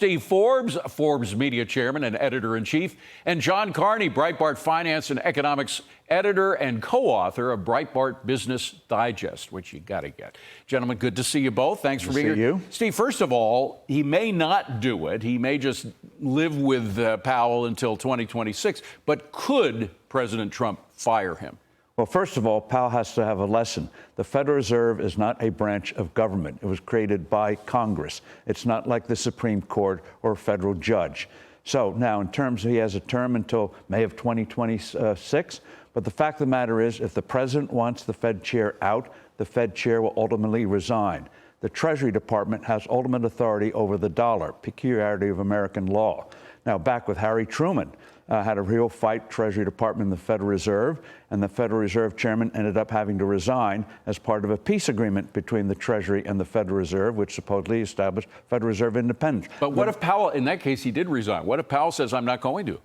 Steve Forbes, Forbes media chairman and editor-in-chief, and John Carney, Breitbart finance and economics editor and co-author of Breitbart Business Digest, which you got to get. Gentlemen, good to see you both. Thanks for being here. You. Steve, first of all, he may not do it. He may just live with Powell until 2026. But could President Trump fire him? Well, first of all, Powell has to have a lesson. The Federal Reserve is not a branch of government. It was created by Congress. It's not like the Supreme Court or a federal judge. So now, in terms of he has a term until May of 2026. But the fact of the matter is, if the president wants the Fed chair out, the Fed chair will ultimately resign. The Treasury Department has ultimate authority over the dollar, peculiarity of American law. Now, back with Harry Truman, had a real fight, Treasury Department and the Federal Reserve, and the Federal Reserve chairman ended up having to resign as part of a peace agreement between the Treasury and the Federal Reserve, which supposedly established Federal Reserve independence. But what if Powell, in that case, he did resign? What if Powell says, I'm not going to?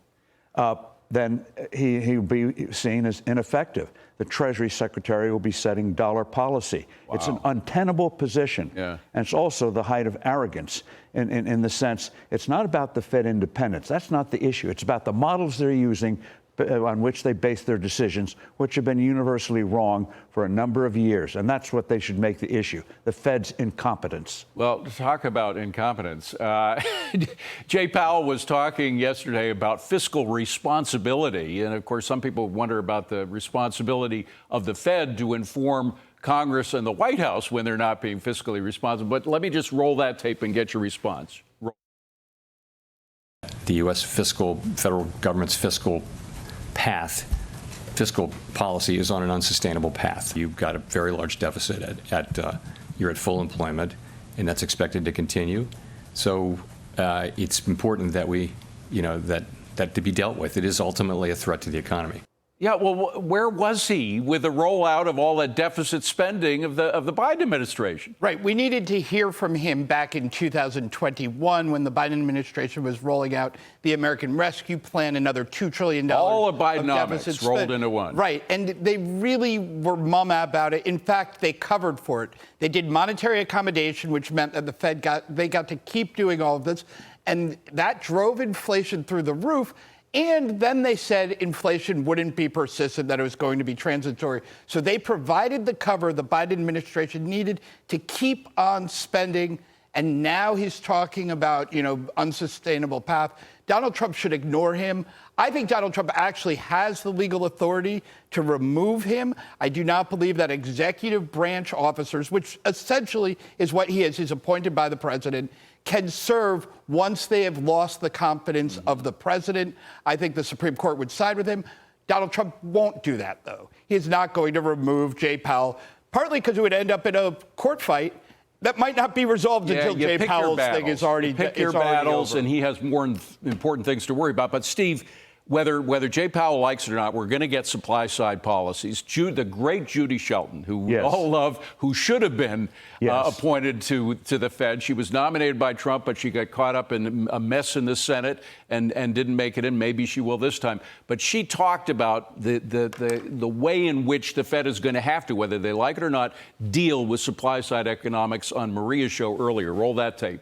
Then he would be seen as ineffective. The Treasury Secretary will be setting dollar policy. Wow. It's an untenable position. Yeah. And it's also the height of arrogance in the sense it's not about the Fed independence. That's not the issue. It's about the models they're using on which they base their decisions, which have been universally wrong for a number of years. And that's what they should make the issue, the Fed's incompetence. Well, to talk about incompetence, Jay Powell was talking yesterday about fiscal responsibility. And of course, some people wonder about the responsibility of the Fed to inform Congress and the White House when they're not being fiscally responsible. But let me just roll that tape and get your response. The U.S. federal government's fiscal policy is on an unsustainable path. You've got a very large deficit you're at full employment, and that's expected to continue. So it's important that that to be dealt with. It is ultimately a threat to the economy. Yeah, well, where was he with the rollout of all that deficit spending of the Biden administration? Right. We needed to hear from him back in 2021 when the Biden administration was rolling out the American Rescue Plan, another $2 trillion all of Bidenomics rolled into one. Right. And they really were mum about it. In fact, they covered for it. They did monetary accommodation, which meant that the Fed got to keep doing all of this. And that drove inflation through the roof. And then they said inflation wouldn't be persistent, that it was going to be transitory. So they provided the cover the Biden administration needed to keep on spending. And now he's talking about, unsustainable path. Donald Trump should ignore him. I think Donald Trump actually has the legal authority to remove him. I do not believe that executive branch officers, which essentially is what he is, he's appointed by the president, can serve once they have lost the confidence of the president. I think the Supreme Court would side with him. Donald Trump won't do that, though. He's not going to remove Jay Powell, partly because it would end up in a court fight that might not be resolved until Jay Powell's thing is already over. Pick your battles, and he has more important things to worry about. But, Steve, whether Jay Powell likes it or not, we're going to get supply-side policies. The great Judy Shelton, who we all love, who should have been appointed to the Fed. She was nominated by Trump, but she got caught up in a mess in the Senate and didn't make it in. Maybe she will this time. But she talked about the way in which the Fed is going to have to, whether they like it or not, deal with supply-side economics on Maria's show earlier. Roll that tape.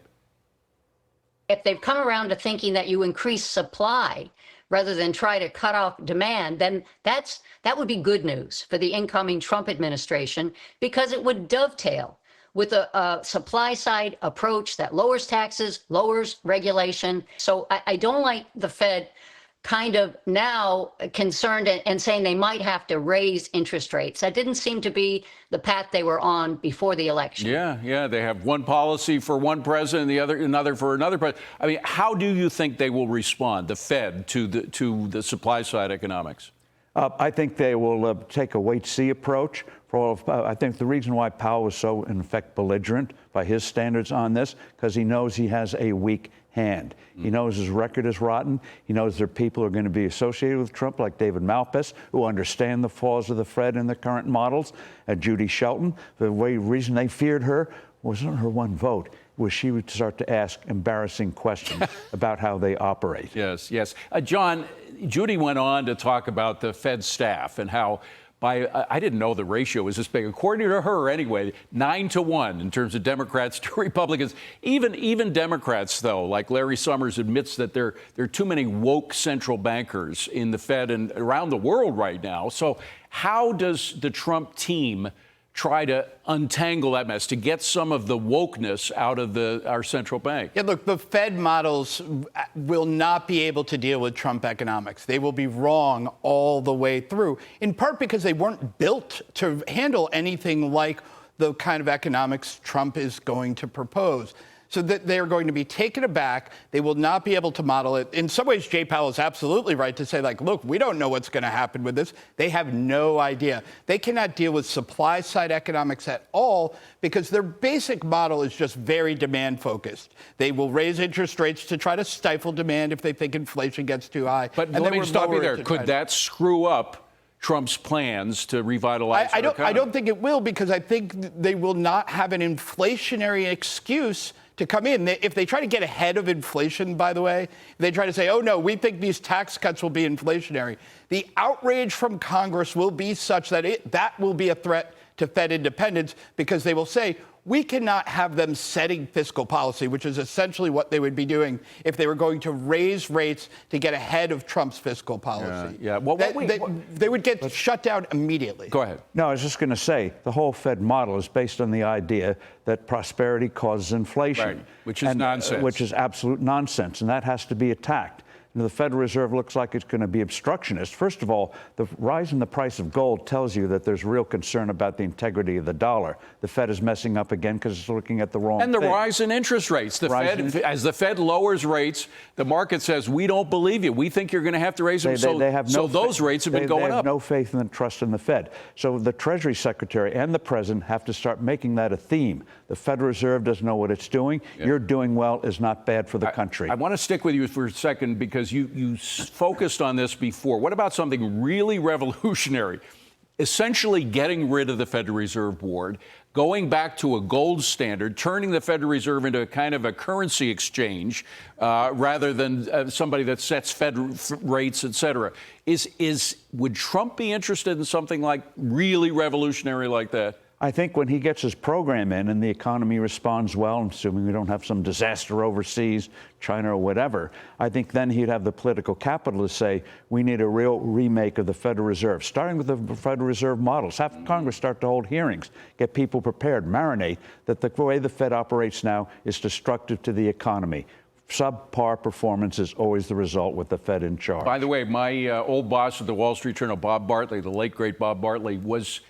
If they've come around to thinking that you increase supply rather than try to cut off demand, then that would be good news for the incoming Trump administration, because it would dovetail with a supply side approach that lowers taxes, lowers regulation. So I don't like the Fed kind of now concerned and saying they might have to raise interest rates. That didn't seem to be the path they were on before the election. Yeah. They have one policy for one president, another for another president. I mean, how do you think they will respond, the Fed, to the supply side economics? I think they will take a wait-see approach. I think the reason why Powell was so, in effect, belligerent by his standards on this, because he knows he has a weak hand. He knows his record is rotten. He knows there are people who are going to be associated with Trump, like David Malpass, who understand the flaws of the Fed and the current models. Judy Shelton, the reason they feared her wasn't her one vote. Was she would start to ask embarrassing questions about how they operate. Yes. John, Judy went on to talk about the Fed staff and how I didn't know the ratio was this big. According to her, anyway, 9-1 in terms of Democrats to Republicans. Even Democrats, though, like Larry Summers admits that there are too many woke central bankers in the Fed and around the world right now. So how does the Trump team try to untangle that mess, to get some of the wokeness out of our central bank? Yeah, look, the Fed models will not be able to deal with Trump economics. They will be wrong all the way through, in part because they weren't built to handle anything like the kind of economics Trump is going to propose. So that they're going to be taken aback. They will not be able to model it. In some ways, Jay Powell is absolutely right to say, like, look, we don't know what's going to happen with this. They have no idea. They cannot deal with supply side economics at all because their basic model is just very demand focused. They will raise interest rates to try to stifle demand if they think inflation gets too high. But let me stop you there. Could that screw up Trump's plans to revitalize our economy? I don't think it will, because I think they will not have an inflationary excuse to come in. If they try to get ahead of inflation, by the way, if they try to say, oh, no, we think these tax cuts will be inflationary, the outrage from Congress will be such that that will be a threat to Fed independence, because they will say, we cannot have them setting fiscal policy, which is essentially what they would be doing if they were going to raise rates to get ahead of Trump's fiscal policy. Yeah. Well, they would get shut down immediately. Go ahead. No, I was just going to say, the whole Fed model is based on the idea that prosperity causes inflation. Right, which is nonsense. Which is absolute nonsense, and that has to be attacked. The Federal Reserve looks like it's going to be obstructionist. First of all, the rise in the price of gold tells you that there's real concern about the integrity of the dollar. The Fed is messing up again because it's looking at the wrong thing. And the rise in interest rates. As the Fed lowers rates, the market says, we don't believe you. We think you're going to have to raise them. So those rates have been going up. They have no faith and trust in the Fed. So the Treasury Secretary and the President have to start making that a theme. The Federal Reserve doesn't know what it's doing. Yeah. You're doing well is not bad for the country. I want to stick with you for a second, because you focused on this before. What about something really revolutionary? Essentially getting rid of the Federal Reserve Board, going back to a gold standard, turning the Federal Reserve into a kind of a currency exchange rather than somebody that sets Fed rates, et cetera. Would Trump be interested in something like really revolutionary like that? I think when he gets his program in and the economy responds well, assuming we don't have some disaster overseas, China or whatever, I think then he'd have the political capital to say, we need a real remake of the Federal Reserve, starting with the Federal Reserve models. Have Congress start to hold hearings, get people prepared, marinate that the way the Fed operates now is destructive to the economy. Subpar performance is always the result with the Fed in charge. By the way, my old boss at the Wall Street Journal, Bob Bartley, the late, great Bob Bartley, was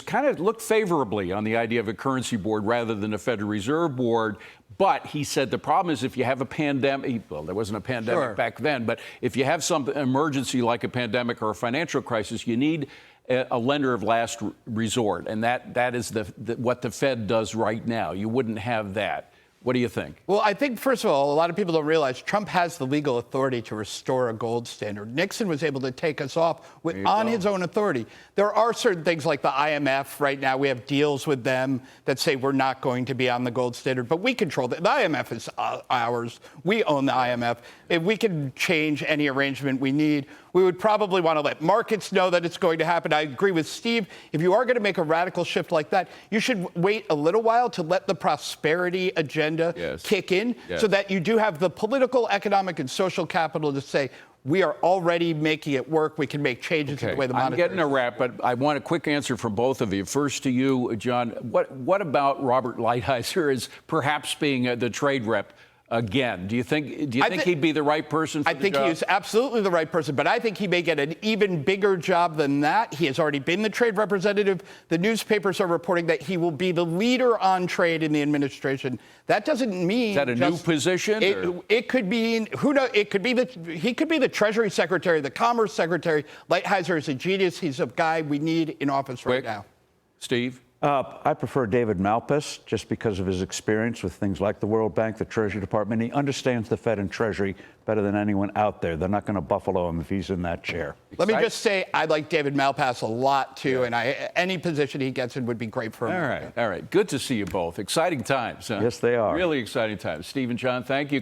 kind of looked favorably on the idea of a currency board rather than a Federal Reserve Board. But he said the problem is if you have a pandemic, well, there wasn't a pandemic back then, but if you have some emergency like a pandemic or a financial crisis, you need a lender of last resort. And that is what the Fed does right now. You wouldn't have that. What do you think? Well, I think, first of all, a lot of people don't realize Trump has the legal authority to restore a gold standard. Nixon was able to take us off on his own authority. There are certain things like the IMF right now. We have deals with them that say we're not going to be on the gold standard, but we control it. The IMF is ours. We own the IMF. If we can change any arrangement we need, we would probably want to let markets know that it's going to happen. I agree with Steve. If you are going to make a radical shift like that, you should wait a little while to let the prosperity agenda kick in so that you do have the political, economic, and social capital to say, we are already making it work. We can make changes in the way the monetary. I'm getting a wrap, but I want a quick answer from both of you. First to you, John. What about Robert Lighthizer as perhaps being the trade rep again? Do you think he'd be the right person for the job? I think he is absolutely the right person, but I think he may get an even bigger job than that. He has already been the trade representative. The newspapers are reporting that he will be the leader on trade in the administration. That doesn't mean... Is that a new position? It could be, who knows, he could be the Treasury Secretary, the Commerce Secretary. Lighthizer is a genius. He's a guy we need in office right now. Steve? I prefer David Malpass just because of his experience with things like the World Bank, the Treasury Department. He understands the Fed and Treasury better than anyone out there. They're not going to buffalo him if he's in that chair. Let me just say I like David Malpass a lot, too, and any position he gets in would be great for him. All right. Good to see you both. Exciting times, huh? Yes, they are. Really exciting times. Steve and John, thank you.